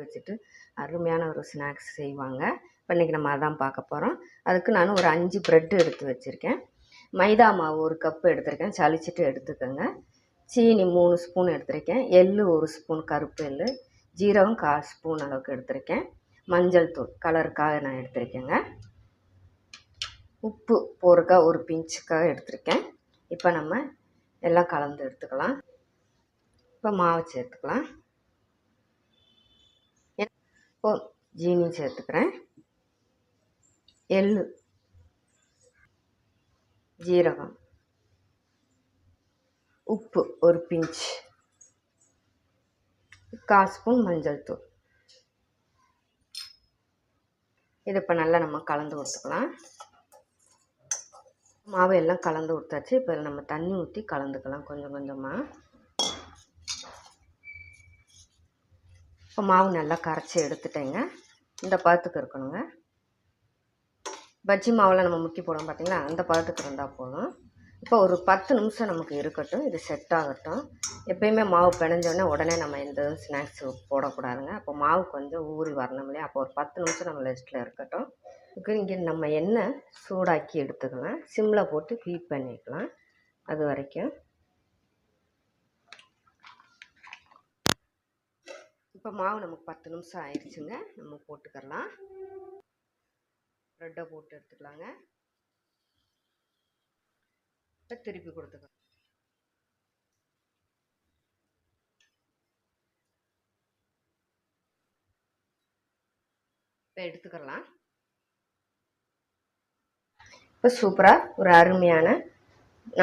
வச்சுட்டு அருமையான ஒரு ஸ்நாக்ஸ் செய்வாங்க. இப்போ இன்றைக்கி நம்ம அதான் பார்க்க போகிறோம். அதுக்கு நான் ஒரு 5 ப்ரெட்டு எடுத்து வச்சுருக்கேன். மைதா மாவு 1 கப்பு எடுத்திருக்கேன், சலிச்சிட்டு எடுத்துக்கோங்க. சீனி 3 ஸ்பூன் எடுத்திருக்கேன். எள்ளு 1 ஸ்பூன், கருப்பு எள்ளு. ஜீரகம் 1/4 ஸ்பூன் அளவுக்கு எடுத்திருக்கேன். மஞ்சள் தூள் கலருக்காக நான் எடுத்திருக்கேங்க. உப்பு போடுறதுக்காக 1 பிஞ்சுக்காக எடுத்திருக்கேன். இப்போ நம்ம எல்லாம் கலந்து எடுத்துக்கலாம். இப்போ மாவு சேர்த்துக்கலாம். இப்போ ஜீனி சேர்த்துக்கிறேன். எள்ளு, ஜீரகம், உப்பு 1 பிஞ்ச், 1/4 ஸ்பூன் மஞ்சள் தூள். இது இப்போ நல்லா நம்ம கலந்து கொடுத்துக்கலாம். மாவு எல்லாம் கலந்து கொடுத்தாச்சு. இப்போ நம்ம தண்ணி ஊற்றி கலந்துக்கலாம் கொஞ்சம் கொஞ்சமாக. இப்போ மாவு நல்லா கரைச்சி எடுத்துட்டேங்க. இந்த பதத்துக்கு இருக்கணுங்க. பஜ்ஜி மாவில் நம்ம முக்கி போடுவோம் பார்த்தீங்களா, அந்த பதத்துக்கு இருந்தால் போதும். இப்போ ஒரு 10 நிமிஷம் நமக்கு இருக்கட்டும், இது செட் ஆகட்டும். எப்பயுமே மாவு பிணைஞ்சோடனே உடனே நம்ம எந்த ஸ்நாக்ஸ் போடக்கூடாதுங்க. அப்போ மாவு கொஞ்சம் ஊறி வரணும் இல்லையா. அப்போ ஒரு 10 நிமிஷம் நம்ம ரெஸ்ட்டில் இருக்கட்டும். இங்கே நம்ம எண்ணெய் சூடாக்கி எடுத்துக்கலாம். சிம்மில் போட்டு ஹீட் பண்ணிக்கலாம் அது வரைக்கும். இப்போ மாவு நமக்கு 10 நிமிஷம் ஆயிடுச்சுங்க. நம்ம போட்டுக்கலாம். ப்ரெட்டை போட்டு எடுத்துக்கலாங்க. இப்போ திருப்பி கொடுத்துக்கலாம். இப்போ எடுத்துக்கலாம். இப்போ சூப்பராக ஒரு அருமையான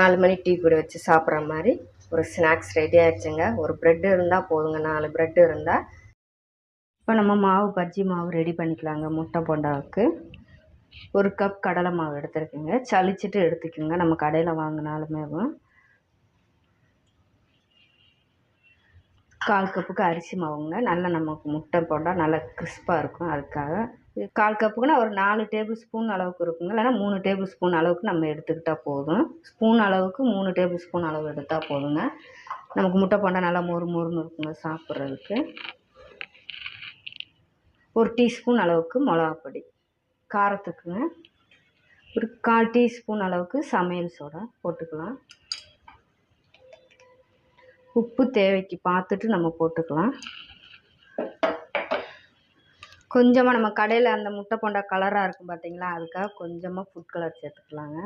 4 மணி டீ கூட வச்சு சாப்பிட்ற மாதிரி ஒரு ஸ்நாக்ஸ் ரெடி ஆகிடுச்சுங்க. ஒரு ப்ரெட்டு இருந்தால் போதுங்க, 4 ப்ரெட்டு இருந்தால். இப்போ நம்ம மாவு பஜ்ஜி மாவு ரெடி பண்ணிக்கலாங்க. முட்டை போண்டாவுக்கு 1 கப் கடலை மாவு எடுத்துருக்கேங்க. சலிச்சிட்டு எடுத்துக்கோங்க. நம்ம கடையில் வாங்கினாலுமே 1/4 கப்புக்கு அரிசி மாவுங்க. நல்லா நமக்கு முட்டை போண்டா நல்லா கிறிஸ்பாக இருக்கும். அதுக்காக 1/4 கப்புக்குன்னா ஒரு 4 டேபிள் ஸ்பூன் அளவுக்கு இருக்குங்க. இல்லைனா 3 டேபிள் ஸ்பூன் அளவுக்கு நம்ம எடுத்துக்கிட்டால் போதும். ஸ்பூன் அளவுக்கு 3 டேபிள் ஸ்பூன் அளவு எடுத்தால் போதுங்க. நமக்கு முட்டை போண்டா நல்லா மொறு மொறுன்னு இருக்குங்க சாப்பிட்றதுக்கு. 1 டீஸ்பூன் அளவுக்கு மிளகாப்பொடி, காரத்துக்குங்க ஒரு 1/4 டீஸ்பூன் அளவுக்கு சமையல் சோடா போட்டுக்கலாம். உப்பு தேவைக்கு பார்த்துட்டு நம்ம போட்டுக்கலாம். கொஞ்சமாக நம்ம கடையில் அந்த முட்டை போண்டா கலராக இருக்கும் பார்த்தீங்களா, அதுக்காக கொஞ்சமாக ஃபுட் கலர் சேர்த்துக்கலாங்க.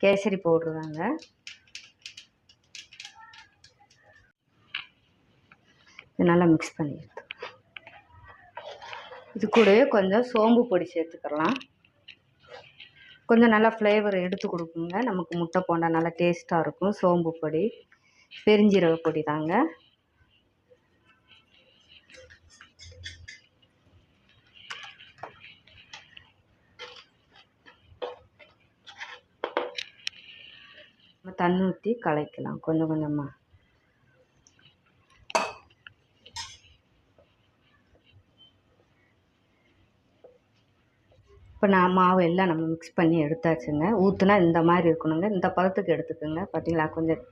கேசரி பவுட்ரு தாங்க. இது நல்லா மிக்ஸ் பண்ணி எடுத்துக்கலாம். இது கூடவே கொஞ்சம் சோம்பு பொடி சேர்த்துக்கலாம். கொஞ்சம் நல்லா ஃப்ளேவர் எடுத்து கொடுக்குங்க. நமக்கு முட்டை போண்டா நல்லா டேஸ்ட்டாக இருக்கும். சோம்பு பொடி, பெருஞ்சீரக பொடி தாங்க. நம்ம தண்ணி ஊற்றி கலக்கலாம் கொஞ்சம் கொஞ்சமாக. இப்போ மாவு எல்லாம் நம்ம மிக்ஸ் பண்ணி எடுத்தாச்சுங்க. ஊற்றுனா இந்த மாதிரி இருக்கணுங்க. இந்த பதத்துக்கு எடுத்துக்கோங்க. பார்த்தீங்களா, கொஞ்சம்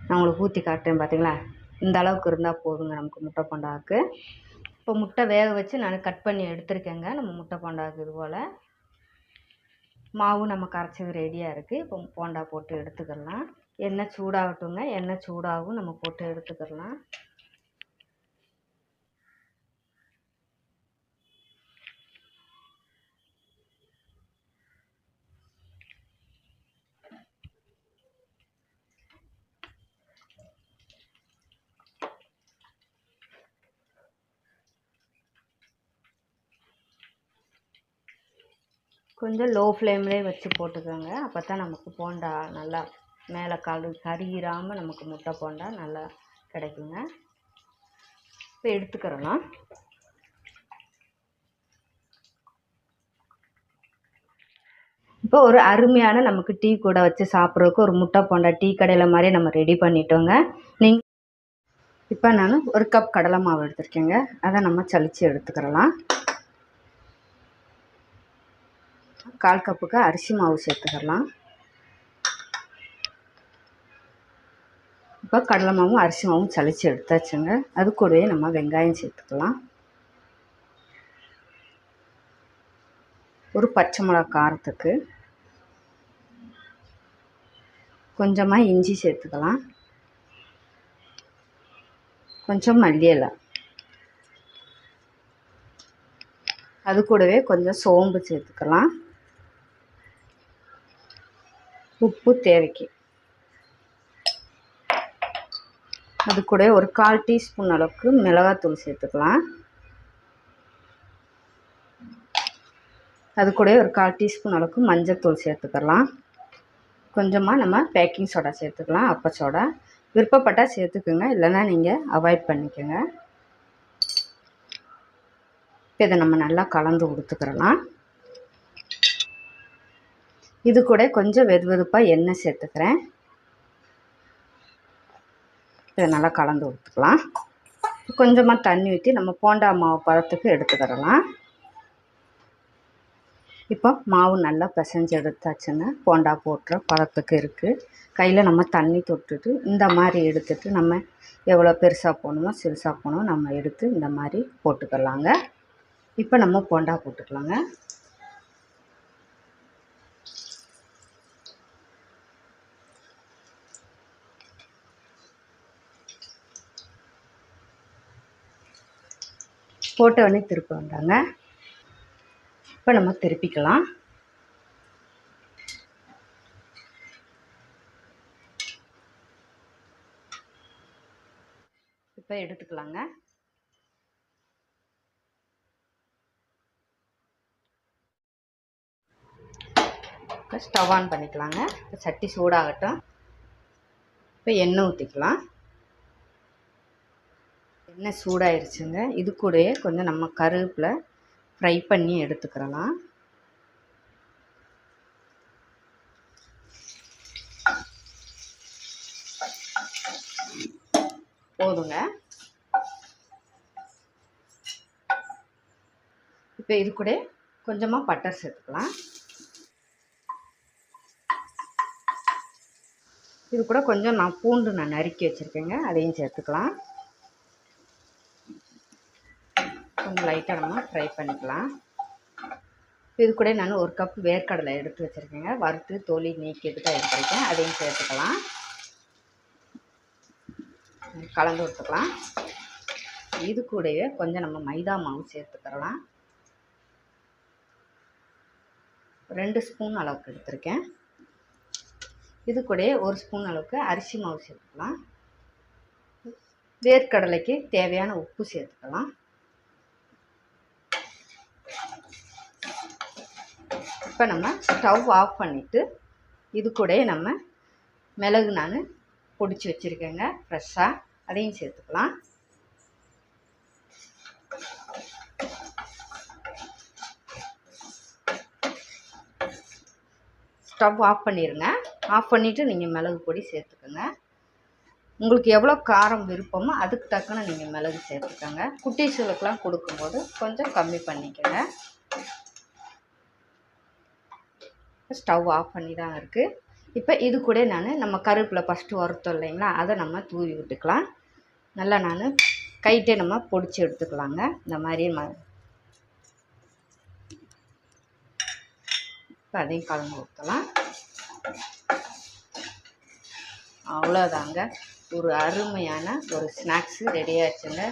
நான் உங்களுக்கு ஊற்றி காட்டுறேன் பார்த்தீங்களா, இந்த அளவுக்கு இருந்தால் போதுங்க நமக்கு முட்டை போண்டாவுக்கு. இப்போ முட்டை வேக வச்சு நான் கட் பண்ணி எடுத்துருக்கேங்க. நம்ம முட்டை போண்டாவுக்கு இது போல் மாவு நம்ம கரைச்சது ரெடியாக இருக்குது. இப்போ போண்டா போட்டு எடுத்துக்கலாம். எண்ணெய் சூடாகட்டுங்க. எண்ணெய் சூடாகவும் நம்ம போட்டு எடுத்துக்கலாம். கொஞ்சம் லோ ஃப்ளேம்லேயே வச்சு போட்டுக்கோங்க. அப்போ தான் நமக்கு போண்டா நல்லா மேலே கருகிராமல் நமக்கு முட்டை போண்டா நல்லா கிடைக்குங்க. இப்போ எடுத்துக்கிறலாம். இப்போ ஒரு அருமையான நமக்கு டீ கூட வச்சு சாப்பிட்றதுக்கு ஒரு முட்டை போண்டா டீ கடையில் மாதிரி நம்ம ரெடி பண்ணிட்டோங்க. இப்போ நான் 1 கப் கடலை மாவு எடுத்துருக்கேங்க. அதை நம்ம சலிச்சு எடுத்துக்கிறலாம். 1/4 கப்புக்கு அரிசி மாவு சேர்த்துக்கலாம். இப்போ கடலை மாவும் அரிசி மாவும் சலிச்சு எடுத்தாச்சுங்க. அது கூடவே நம்ம வெங்காயம் சேர்த்துக்கலாம். ஒரு பச்சை மிளகா காரத்துக்கு, கொஞ்சமாக இஞ்சி சேர்த்துக்கலாம், கொஞ்சம் மல்லி இலை, அது கூடவே கொஞ்சம் சோம்பு சேர்த்துக்கலாம், உப்பு தேவைக்கு, அது கூட ஒரு 1/4 டீஸ்பூன் அளவுக்கு மிளகாத்தூள் சேர்த்துக்கலாம், அது கூட ஒரு 1/4 டீஸ்பூன் அளவுக்கு மஞ்சள்தூள் சேர்த்துக்கலாம், கொஞ்சமாக நம்ம பேக்கிங் சோடா சேர்த்துக்கலாம், அப்ப சோடா விருப்பப்பட்டால் சேர்த்துக்குங்க, இல்லைன்னா நீங்கள் அவாய்ட் பண்ணிக்கோங்க. இப்போ இதை நம்ம நல்லா கலந்து கொடுத்துக்கிறலாம். இது கூட கொஞ்சம் வெதுவெதுப்பாக எண்ணெய் சேர்த்துக்கிறேன். இதை நல்லா கலந்து கொடுத்துக்கலாம். கொஞ்சமாக தண்ணி ஊற்றி நம்ம போண்டா மாவு பதத்துக்கு எடுத்துக்கிறலாம். இப்போ மாவு நல்லா பிசைஞ்சு எடுத்தாச்சுங்க, போண்டா போட்டுற பதத்துக்கு இருக்குது. கையில் நம்ம தண்ணி தொட்டுட்டு இந்த மாதிரி எடுத்துட்டு நம்ம எவ்வளோ பெருசாக போகணுமோ சிறுசாக போகணும் நம்ம எடுத்து இந்த மாதிரி போட்டுக்கலாங்க. இப்போ நம்ம போண்டா போட்டுக்கலாங்க. போட்ட உடனே திருப்ப வேண்டாங்க. இப்போ நம்ம திருப்பிக்கலாம். இப்போ எடுத்துக்கலாங்க. இப்போ ஸ்டவ் ஆன் பண்ணிக்கலாங்க. இப்போ சட்டி சூடாகட்டும். இப்போ எண்ணெய் ஊற்றிக்கலாம். எண்ணெய் சூடாயிருச்சுங்க. இது கூடயே கொஞ்சம் நம்ம கருவேப்பிலை ஃப்ரை பண்ணி எடுத்துக்கிறலாம். போதுங்க. இப்போ இது கூட கொஞ்சமாக பட்டர் சேர்த்துக்கலாம். இது கூட கொஞ்சம் பூண்டு நான் நறுக்கி வச்சுருக்கேங்க, அதையும் சேர்த்துக்கலாம். கொஞ்சம் லைட்டாக நம்ம ஃப்ரை பண்ணிக்கலாம். இது கூட நான் 1 கப் வேர்க்கடலை எடுத்து வச்சுருக்கேங்க, வறுத்து தோலி நீக்கிட்டு தான் எடுத்துருக்கேன், அதையும் சேர்த்துக்கலாம். கலந்து விட்டுக்கலாம். இது கூடவே கொஞ்சம் நம்ம மைதா மாவு சேர்த்துக்கலாம். 2 ஸ்பூன் அளவுக்கு எடுத்திருக்கேன். இது கூட 1 ஸ்பூன் அளவுக்கு அரிசி மாவு சேர்த்துக்கலாம். வேர்க்கடலைக்கு தேவையான உப்பு சேர்த்துக்கலாம். இப்போ நம்ம ஸ்டவ் ஆஃப் பண்ணிவிட்டு இது கூட நம்ம மிளகு நான் பொடிச்சு வச்சுருக்கேங்க ஃப்ரெஷ்ஷாக, அதையும் சேர்த்துக்கலாம். ஸ்டவ் ஆஃப் பண்ணிடுங்க. ஆஃப் பண்ணிவிட்டு நீங்கள் மிளகு பொடி சேர்த்துக்கோங்க. உங்களுக்கு எவ்வளோ காரம் விருப்பமோ அதுக்கு தக்கன நீங்கள் மிளகு சேர்த்துக்கோங்க. குட்டீஸுகளுக்கெலாம் கொடுக்கும்போது கொஞ்சம் கம்மி பண்ணிக்கோங்க. ஸ்டவ் ஆஃப் பண்ணி தான் இருக்குது. இப்போ இது கூட நம்ம கருவேப்பிலை ஃபஸ்ட்டு வறுத்தோம் இல்லைங்களா, அதை நம்ம தூவி விட்டுக்கலாம். நல்லா கைட்டே நம்ம பொடிச்சு எடுத்துக்கலாங்க. இந்த மாதிரி இப்போ அதையும் கலந்து ஊற்றலாம். அவ்வளோதாங்க, ஒரு அருமையான ஒரு ஸ்நாக்ஸு ரெடி ஆகிடுச்சுங்க.